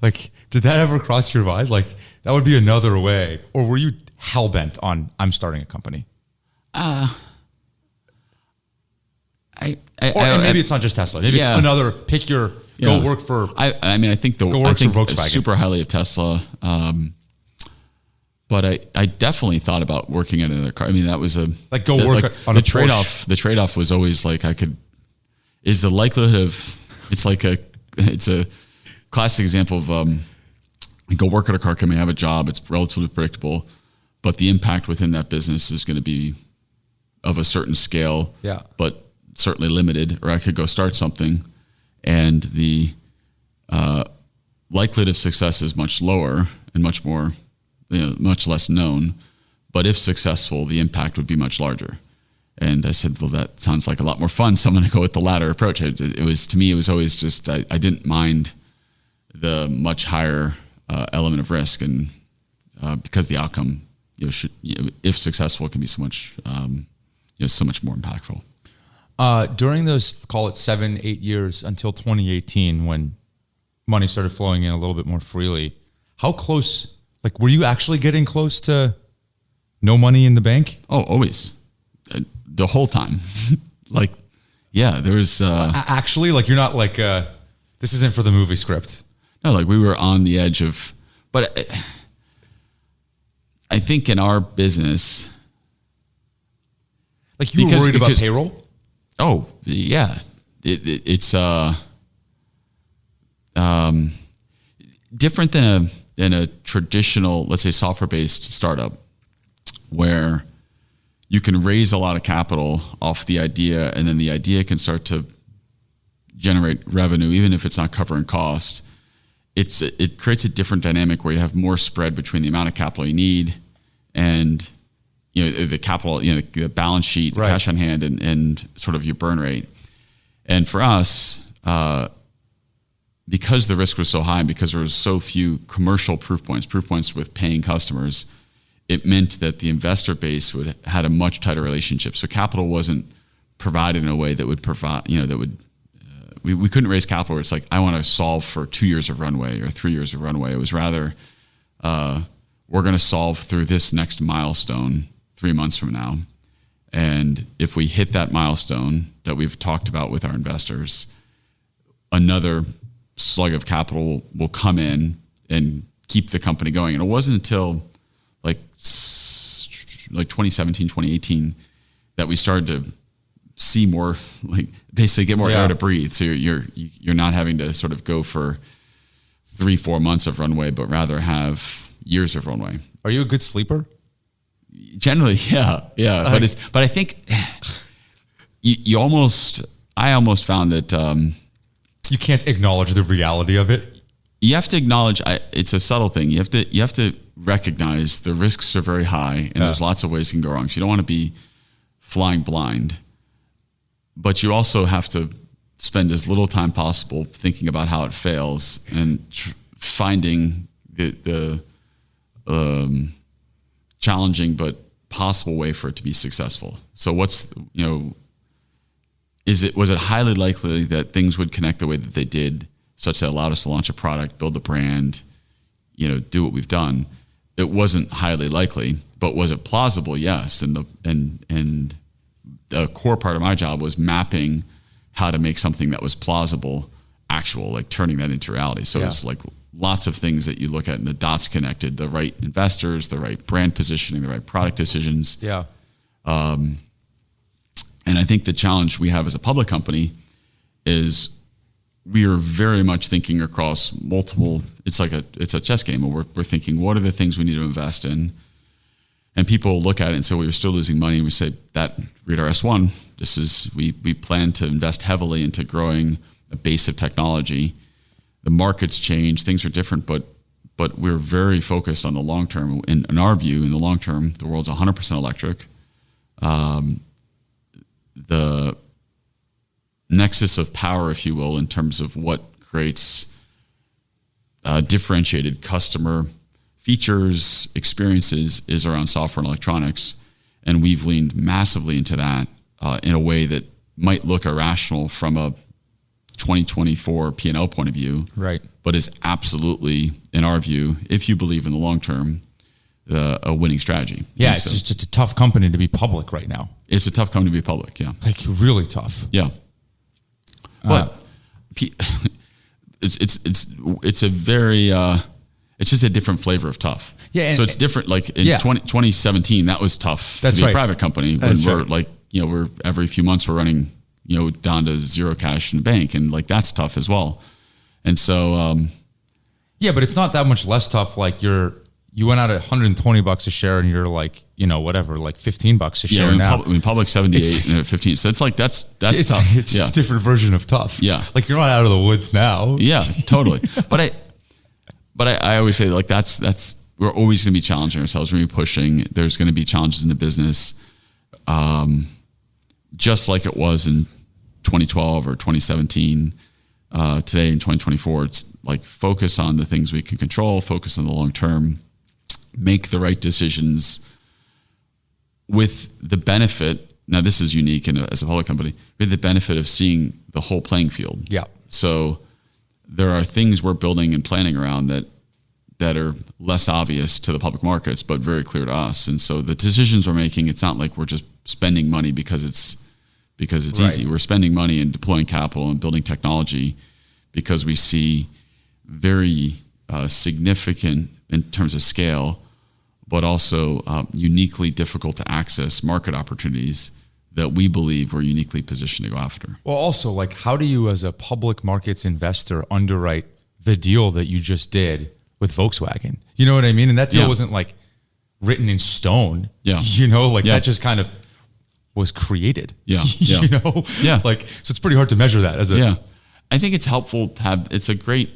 Did that ever cross your mind? That would be another way. Or were you hell-bent on, I'm starting a company? Maybe it's not just Tesla. Maybe it's another, pick your, go work for... I think Volkswagen. Super highly of Tesla. But I definitely thought about working at another car. That was work on a trade-off. The trade-off was always is the likelihood of, it's a classic example of and go work at a car company, have a job. It's relatively predictable, but the impact within that business is going to be of a certain scale, but certainly limited. Or I could go start something, and the likelihood of success is much lower and much more, much less known. But if successful, the impact would be much larger. And I said, well, that sounds like a lot more fun. So I'm going to go with the latter approach. It was, to me, it was always just, I didn't mind the much higher element of risk, and because the outcome, if successful, can be so much, so much more impactful. During those, call it 7-8 years until 2018, when money started flowing in a little bit more freely, how close, like, were you actually getting close to no money in the bank? Oh, always. The whole time. Like, yeah, there was... actually, like, you're not like, this isn't for the movie script. No, like, we were on the edge of... But I think in our business... Like, you were worried about payroll? Oh, yeah. It's different than a traditional, let's say, software-based startup, where you can raise a lot of capital off the idea, and then the idea can start to generate revenue, even if it's not covering cost. It creates a different dynamic where you have more spread between the amount of capital you need and the capital, the balance sheet, the cash on hand, and sort of your burn rate. And for us, because the risk was so high, and because there was so few commercial proof points with paying customers, it meant that the investor base had a much tighter relationship. So capital wasn't provided in a way that would provide, we couldn't raise capital where it's like, I want to solve for 2 years of runway or 3 years of runway. It was rather, we're going to solve through this next milestone 3 months from now. And if we hit that milestone that we've talked about with our investors, another slug of capital will come in and keep the company going. And it wasn't until like 2017, 2018 that we started to see more, like, basically get more air to breathe. So you're not having to sort of go for 3-4 months of runway, but rather have years of runway. Are you a good sleeper? Generally, yeah. But I think I almost found that you can't acknowledge the reality of it. You have to acknowledge, it's a subtle thing. You have to recognize the risks are very high, and there's lots of ways it can go wrong. So you don't want to be flying blind, but you also have to spend as little time possible thinking about how it fails and finding the challenging but possible way for it to be successful. So was it highly likely that things would connect the way that they did, such that allowed us to launch a product, build a brand, do what we've done? It wasn't highly likely, but was it plausible? Yes. And the core part of my job was mapping how to make something that was plausible, actual, like turning that into reality. So it's like lots of things that you look at and the dots connected, the right investors, the right brand positioning, the right product decisions. Yeah. And I think the challenge we have as a public company is we are very much thinking across multiple, it's a chess game where we're thinking, what are the things we need to invest in? And people look at it and say, well, you're still losing money. And we say, read our S1. We plan to invest heavily into growing a base of technology. The markets change, things are different, but we're very focused on the long term. In our view, in the long term, the world's 100% electric. The nexus of power, if you will, in terms of what creates differentiated customer features, experiences, is around software and electronics. And we've leaned massively into that in a way that might look irrational from a 2024 P&L point of view, right? But is absolutely, in our view, if you believe in the long term, a winning strategy. Yeah, it's just a tough company to be public right now. It's a tough company to be public, yeah. Like, really tough. Yeah. But it's a very it's just a different flavor of tough. Yeah. So it's different. Like in 2017, that was tough. That's to be right. A private company when we're like, we're every few months we're running, down to zero cash in the bank, and like that's tough as well. And so Yeah, but it's not that much less tough. Like you went out at $120 a share and you're like, whatever, like $15 a share now. Public 78 and 15. So it's like, that's tough. It's just a different version of tough. Yeah. Like you're not out of the woods now. Yeah, totally. But I always say like, we're always going to be challenging ourselves. We're going to be pushing. There's going to be challenges in the business. Just like it was in 2012 or 2017, today in 2024, it's like focus on the things we can control, focus on the long term, make the right decisions with the benefit. Now this is unique as a public company, with the benefit of seeing the whole playing field. Yeah. So there are things we're building and planning around that are less obvious to the public markets, but very clear to us. And so the decisions we're making, it's not like we're just spending money because it's right. Easy. We're spending money and deploying capital and building technology because we see very significant in terms of scale, but also uniquely difficult to access market opportunities that we believe we're uniquely positioned to go after. Well, also, like, how do you as a public markets investor underwrite the deal that you just did with Volkswagen? You know what I mean? And that deal wasn't like written in stone. Yeah. That just kind of was created. Yeah. Yeah. Like, so it's pretty hard to measure that as a. Yeah. I think it's helpful to have, it's a great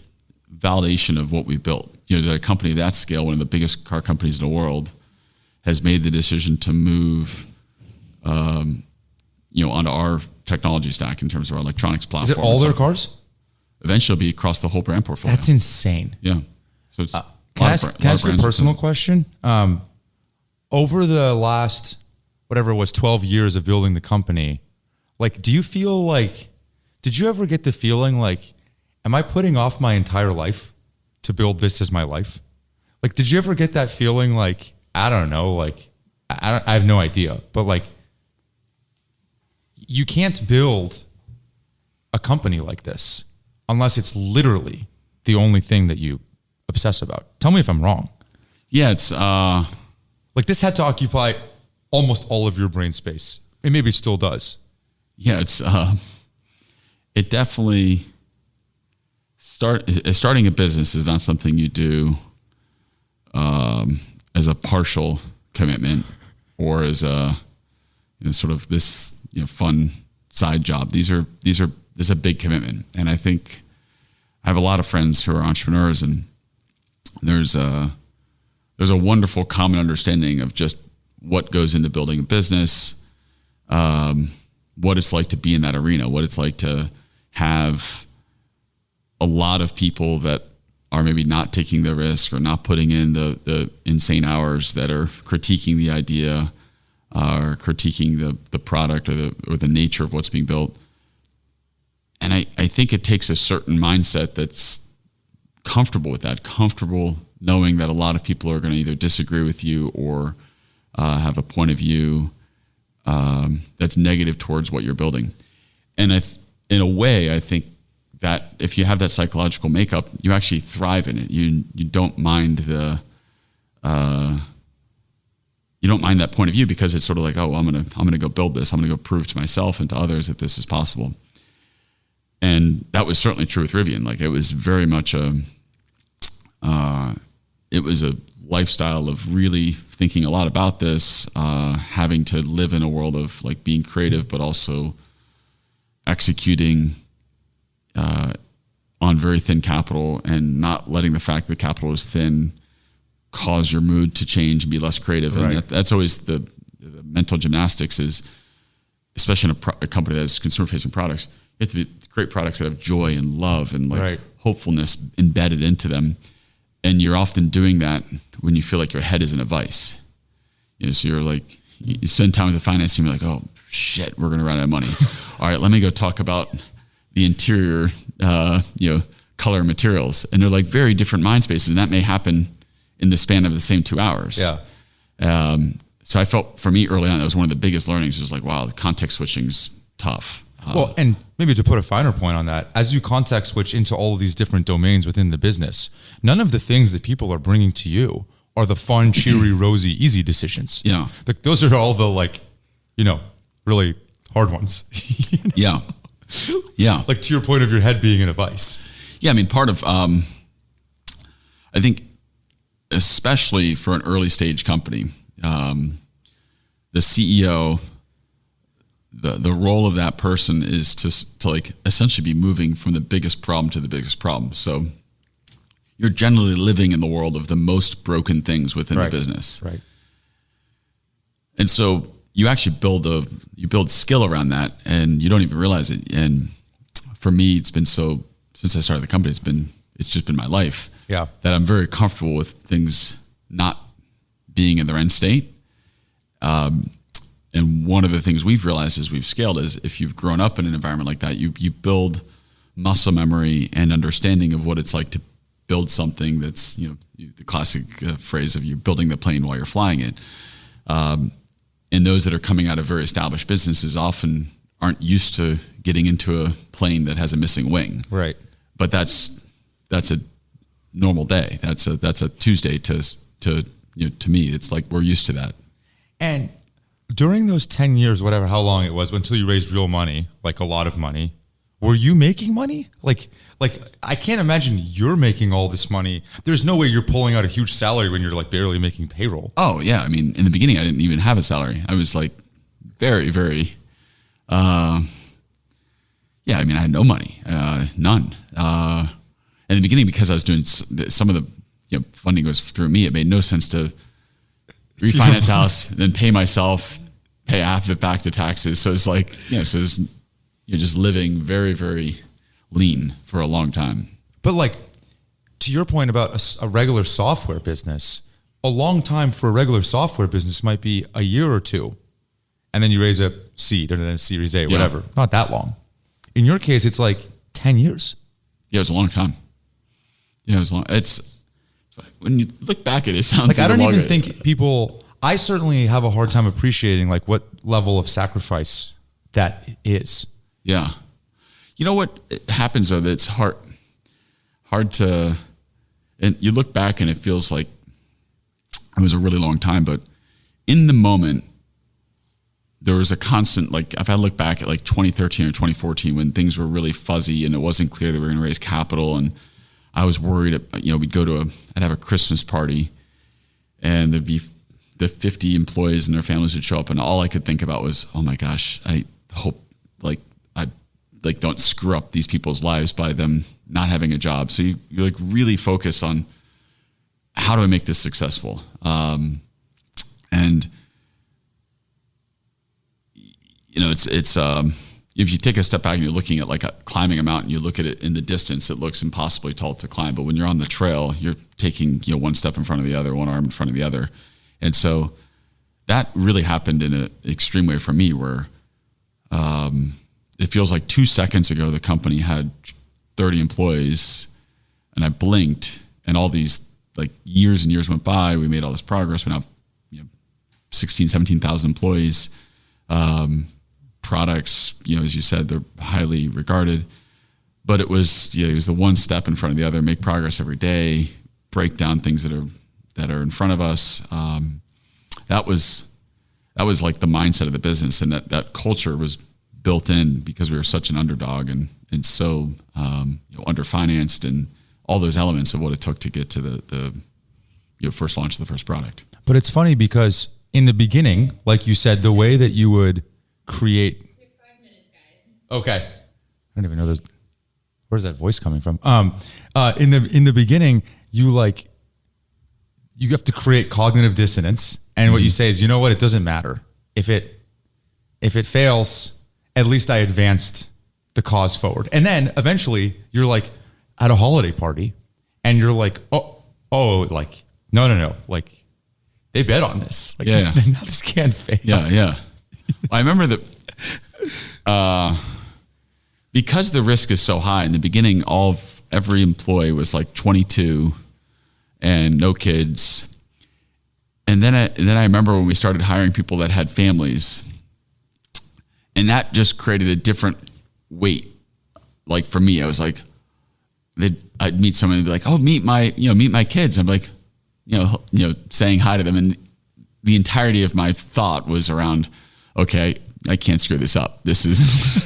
validation of what we built. The company of that scale, one of the biggest car companies in the world, has made the decision to move, onto our technology stack in terms of our electronics platform. Is it all their cars? Eventually, it'll be across the whole brand portfolio. That's insane. Yeah. So it's can I ask you a personal question? Over the last, whatever it was, 12 years of building the company, like, do you feel like, did you ever get the feeling like, am I putting off my entire life to build this as my life? Like, did you ever get that feeling like, I don't know, like, I have no idea, but like, you can't build a company like this unless it's literally the only thing that you obsess about. Tell me if I'm wrong. Yeah, it's like this had to occupy almost all of your brain space. And maybe it still does. Yeah, it's it definitely starting a business is not something you do as a partial commitment or as a sort of this fun side job. This is a big commitment, and I think I have a lot of friends who are entrepreneurs, and there's a wonderful common understanding of just what goes into building a business, what it's like to be in that arena, what it's like to have a lot of people that are maybe not taking the risk or not putting in the insane hours, that are critiquing the idea, or critiquing the product or the nature of what's being built. And I think it takes a certain mindset that's comfortable with that, comfortable knowing that a lot of people are going to either disagree with you or have a point of view that's negative towards what you're building. And in a way, I think that if you have that psychological makeup, you actually thrive in it. You don't mind you don't mind that point of view, because it's sort of like, oh, I'm gonna go build this. I'm gonna go prove to myself and to others that this is possible. And that was certainly true with Rivian. Like, it was very much it was a lifestyle of really thinking a lot about this, having to live in a world of like being creative, but also executing on very thin capital, and not letting the fact that capital is thin cause your mood to change and be less creative. Right. And that's always the mental gymnastics, is especially in a company that has consumer-facing products. You have to create products that have joy and love and like hopefulness embedded into them. And you're often doing that when you feel like your head is in a vice. So you're like, you spend time with the finance team, you're like, oh shit, we're going to run out of money. All right, let me go talk about the interior, color and materials. And they're like very different mind spaces, and that may happen in the span of the same 2 hours. Yeah. So I felt, for me early on, that was one of the biggest learnings. It was like, wow, the context switching is tough. Well, and maybe to put a finer point on that, as you context switch into all of these different domains within the business, none of the things that people are bringing to you are the fun, cheery, rosy, easy decisions. Yeah. Like, those are all the really hard ones. Yeah. Yeah. Like, to your point of your head being in a vice. Yeah. I mean, part of, I think especially for an early stage company, the CEO, the role of that person is to like essentially be moving from the biggest problem to the biggest problem. So you're generally living in the world of the most broken things within the business. Right. And so you actually build skill around that, and you don't even realize it. And for me, it's been so, since I started the company, it's just been my life. Yeah. That I'm very comfortable with things not being in their end state. And one of the things we've realized as we've scaled is if you've grown up in an environment like that, you build muscle memory and understanding of what it's like to build something that's, the classic phrase of you building the plane while you're flying it. And those that are coming out of very established businesses often aren't used to getting into a plane that has a missing wing. Right. But that's a normal day. That's a Tuesday to me. It's like we're used to that. And during those 10 years, whatever, how long it was, until you raised real money, like a lot of money, were you making money? Like I can't imagine you're making all this money. There's no way you're pulling out a huge salary when you're like barely making payroll. Oh yeah. I mean, in the beginning, I didn't even have a salary. I was like very, very, I had no money, none. In the beginning, because I was doing some of the funding was through me, it made no sense to refinance house, then pay myself, pay half of it back to taxes. So it's like, you're just living very, very lean for a long time. But like, to your point about a regular software business, a long time for a regular software business might be a year or two. And then you raise a seed and then a Series A, whatever. Not that long. In your case, it's like 10 years. Yeah, it was a long time. Yeah, it was long. When you look back at it, it sounds like I don't even think people, I certainly have a hard time appreciating like what level of sacrifice that is. Yeah. You know what happens though, that's hard to, and you look back and it feels like it was a really long time, but in the moment, there was a constant, like if I look back at like 2013 or 2014 when things were really fuzzy and it wasn't clear that we were going to raise capital, and I was worried, we'd go to I'd have a Christmas party and there'd be the 50 employees and their families would show up, and all I could think about was, oh my gosh, I hope I don't screw up these people's lives by them not having a job. So you like really focus on how do I make this successful? And it's if you take a step back and you're looking at like climbing a mountain, you look at it in the distance, it looks impossibly tall to climb. But when you're on the trail, you're taking one step in front of the other, one arm in front of the other. And so that really happened in an extreme way for me, where it feels like 2 seconds ago the company had 30 employees, and I blinked, and all these like years and years went by. We made all this progress. We now have 16, 17,000 employees. Products, as you said, they're highly regarded, but it was the one step in front of the other, make progress every day, break down things that are in front of us. That was like the mindset of the business, and that culture was built in because we were such an underdog and so underfinanced, and all those elements of what it took to get to the first launch of the first product. But it's funny because in the beginning, like you said, the way that you would create. We have 5 minutes, guys. Okay. I don't even know where's that voice coming from? In the beginning, you have to create cognitive dissonance. And what you say is, you know what? It doesn't matter. If it fails, at least I advanced the cause forward. And then eventually you're like at a holiday party and you're like, like, no. Like they bet on this. Like this can't fail. Yeah. I remember that because the risk is so high in the beginning, every employee was like 22 and no kids. And then I remember when we started hiring people that had families, and that just created a different weight. Like for me, I was like, I'd meet someone and be like, oh, meet my kids. I'm like, saying hi to them. And the entirety of my thought was around, okay, I can't screw this up. This is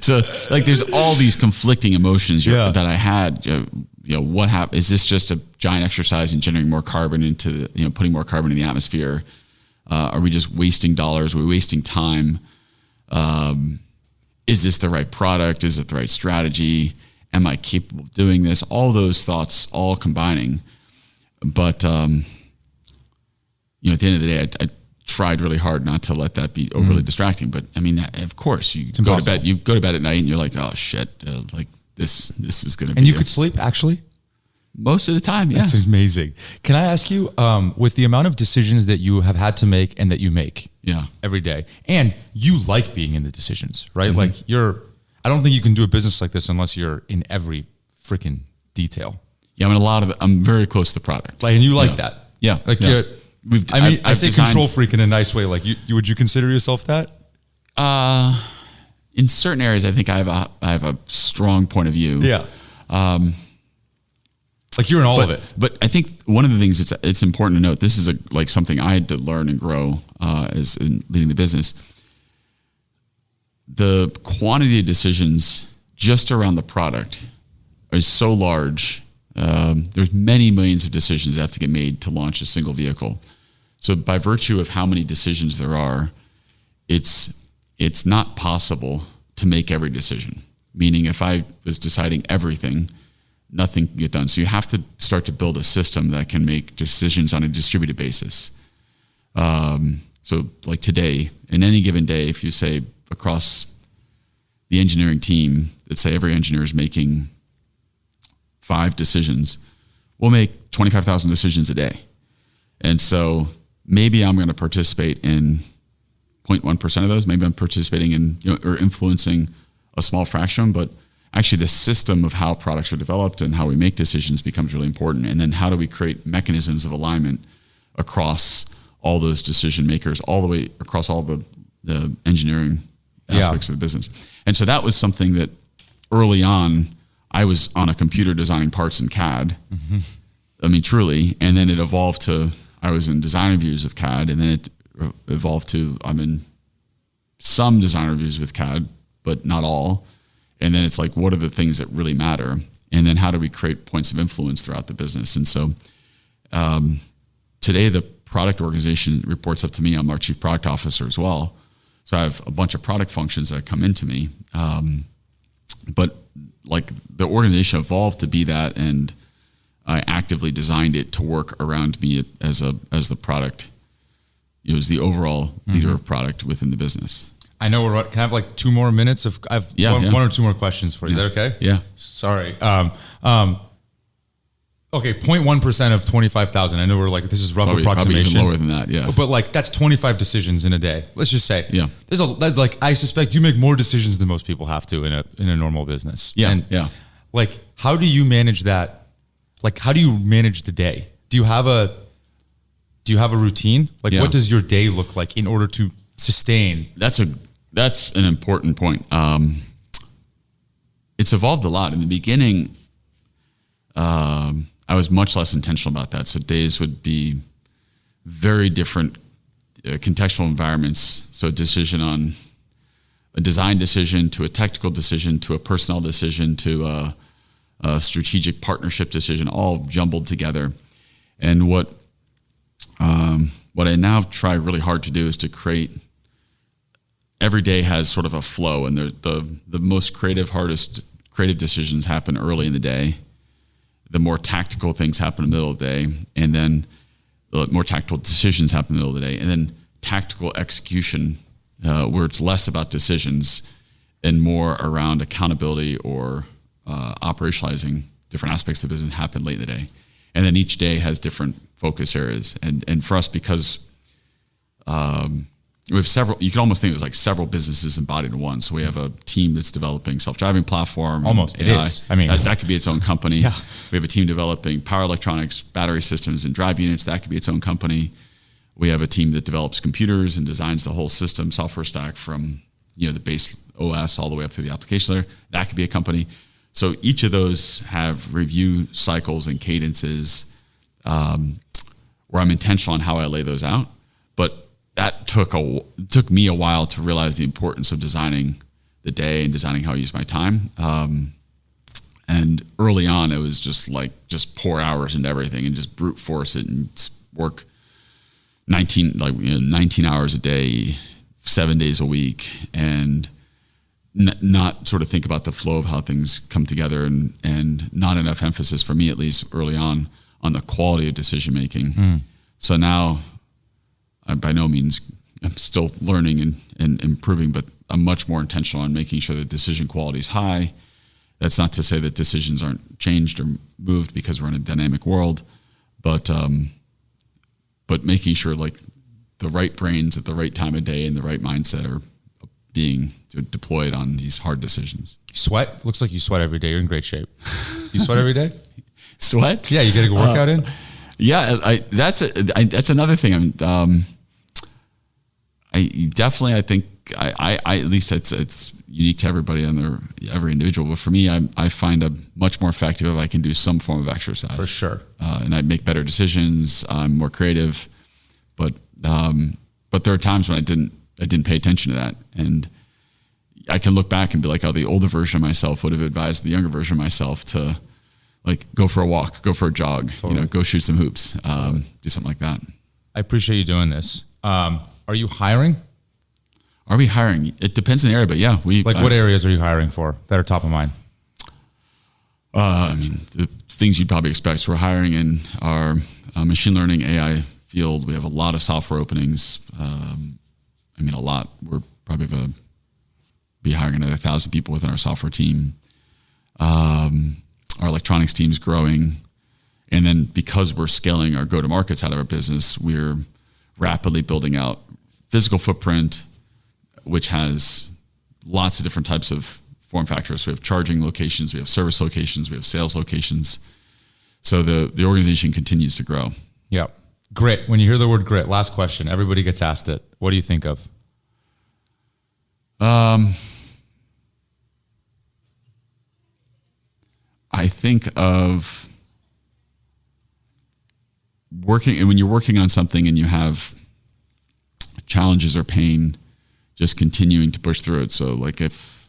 so like there's all these conflicting emotions that I had Is this just a giant exercise in generating more carbon into, putting more carbon in the atmosphere? Are we just wasting dollars? Are we wasting time? Is this the right product? Is it the right strategy? Am I capable of doing this? All those thoughts all combining. But, at the end of the day, I tried really hard not to let that be overly distracting. But I mean, of course you go to bed at night and you're like, oh shit, this is going to be. And you could sleep actually? Most of the time, yeah. That's amazing. Can I ask you, with the amount of decisions that you have had to make and that you make every day, and you like being in the decisions, right? Mm-hmm. Like I don't think you can do a business like this unless you're in every freaking detail. Yeah, I'm very close to the product. Like, and you like that. Yeah. Like, yeah. I say control freak in a nice way. Like, would you consider yourself that? In certain areas, I think I have a strong point of view. Yeah. Like you're in all of it. But I think one of the things it's important to note, this is something I had to learn and grow as in leading the business. The quantity of decisions just around the product is so large. There's many millions of decisions that have to get made to launch a single vehicle. So by virtue of how many decisions there are, it's not possible to make every decision. Meaning if I was deciding everything, nothing can get done. So you have to start to build a system that can make decisions on a distributed basis. So like today, in any given day, if you say across the engineering team, let's say every engineer is making 5 decisions, we'll make 25,000 decisions a day. And so maybe I'm going to participate in 0.1% of those. Maybe I'm participating in, or influencing a small fraction, but actually the system of how products are developed and how we make decisions becomes really important. And then how do we create mechanisms of alignment across all those decision makers, all the way across all the engineering aspects of the business. And so that was something that early on, I was on a computer designing parts in CAD. Mm-hmm. I mean, truly. And then it evolved to, I was in design reviews of CAD, and then it evolved to, I'm in some design reviews with CAD, but not all. And then it's like, what are the things that really matter? And then how do we create points of influence throughout the business? And so today the product organization reports up to me. I'm our chief product officer as well. So I have a bunch of product functions that come into me. But like the organization evolved to be that, and I actively designed it to work around me as the product. It was the overall leader of product within the business. I know can I have like 2 more minutes of, I have one or 2 more questions for you. Is that okay? Yeah. Sorry. Okay. 0.1% of 25,000. I know we're like, this is rough approximation. Probably even lower than that. Yeah. But like, that's 25 decisions in a day. Let's just say, yeah. I suspect you make more decisions than most people have to in a normal business. Yeah. And yeah. Like, how do you manage that? Like, how do you manage the day? Do you have a routine? Like, what does your day look like in order to sustain? That's an important point. It's evolved a lot. In the beginning, I was much less intentional about that. So days would be very different contextual environments. So a design decision to a technical decision to a personnel decision to a strategic partnership decision, all jumbled together. And what I now try really hard to do is to create, every day has sort of a flow, and the most hardest creative decisions happen early in the day. The more tactical things happen in the middle of the day, and then the more tactical decisions happen in the middle of the day, and then tactical execution, where it's less about decisions and more around accountability or operationalizing different aspects of the business happen late in the day. And then each day has different focus areas. And for us, because we have several, you can almost think it was like several businesses embodied in one. So we have a team that's developing self-driving platform. Almost, it is. I mean, that could be its own company. Yeah. We have a team developing power electronics, battery systems, and drive units. That could be its own company. We have a team that develops computers and designs the whole system, software stack from the base OS all the way up to the application layer. That could be a company. So each of those have review cycles and cadences where I'm intentional on how I lay those out. But that took me a while to realize the importance of designing the day and designing how I use my time. And early on, it was just pour hours into everything and just brute force it and work 19 hours a day, 7 days a week, and not sort of think about the flow of how things come together, and not enough emphasis, for me at least early on the quality of decision making. So now, by no means, I'm still learning and improving, but I'm much more intentional on making sure that decision quality is high. That's not to say that decisions aren't changed or moved because we're in a dynamic world, but making sure like the right brains at the right time of day and the right mindset are being deployed on these hard decisions. Sweat? Looks like you sweat every day. You're in great shape. You sweat every day? Sweat? Yeah, you get a workout in? Yeah, that's another thing. I think at least it's unique to everybody and every individual. But for me, I find I'm much more effective if I can do some form of exercise. For sure. And I make better decisions. I'm more creative. But there are times when I didn't pay attention to that, and I can look back and be like, oh, the older version of myself would have advised the younger version of myself to like go for a walk, go for a jog, totally. Go shoot some hoops, do something like that. I appreciate you doing this. Are you hiring? Are we hiring? It depends on the area, but yeah, what areas are you hiring for that are top of mind? The things you'd probably expect. So we're hiring in our machine learning AI field. We have a lot of software openings. A lot. We're probably going to be hiring another 1,000 people within our software team. Our electronics team is growing. And then because we're scaling our go-to-markets out of our business, we're rapidly building out physical footprint, which has lots of different types of form factors. So we have charging locations, we have service locations, we have sales locations. So the organization continues to grow. Yeah. Grit. When you hear the word grit, last question, everybody gets asked it. What do you think of? I think of when you're working on something and you have challenges or pain, just continuing to push through it. So like if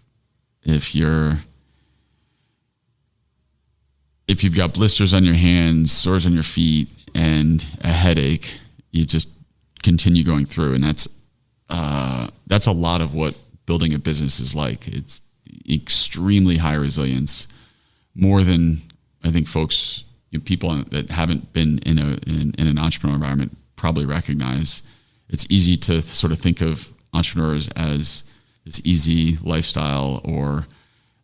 you've got blisters on your hands, sores on your feet, and a headache, you just continue going through. And that's a lot of what building a business is like. It's extremely high resilience, more than I think folks, people that haven't been in an entrepreneurial environment probably recognize. It's easy to sort of think of entrepreneurs as this easy lifestyle, or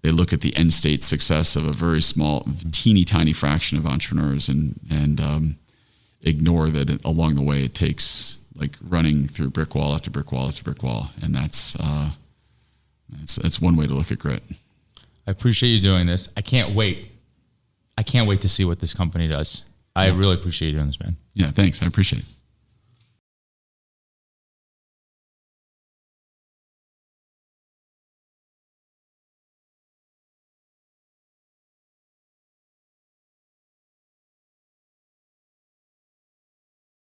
they look at the end state success of a very small, teeny tiny fraction of entrepreneurs and ignore that along the way it takes like running through brick wall after brick wall after brick wall. And that's one way to look at grit. I appreciate you doing this. I can't wait to see what this company does. I really appreciate you doing this, man. Yeah, thanks. I appreciate it.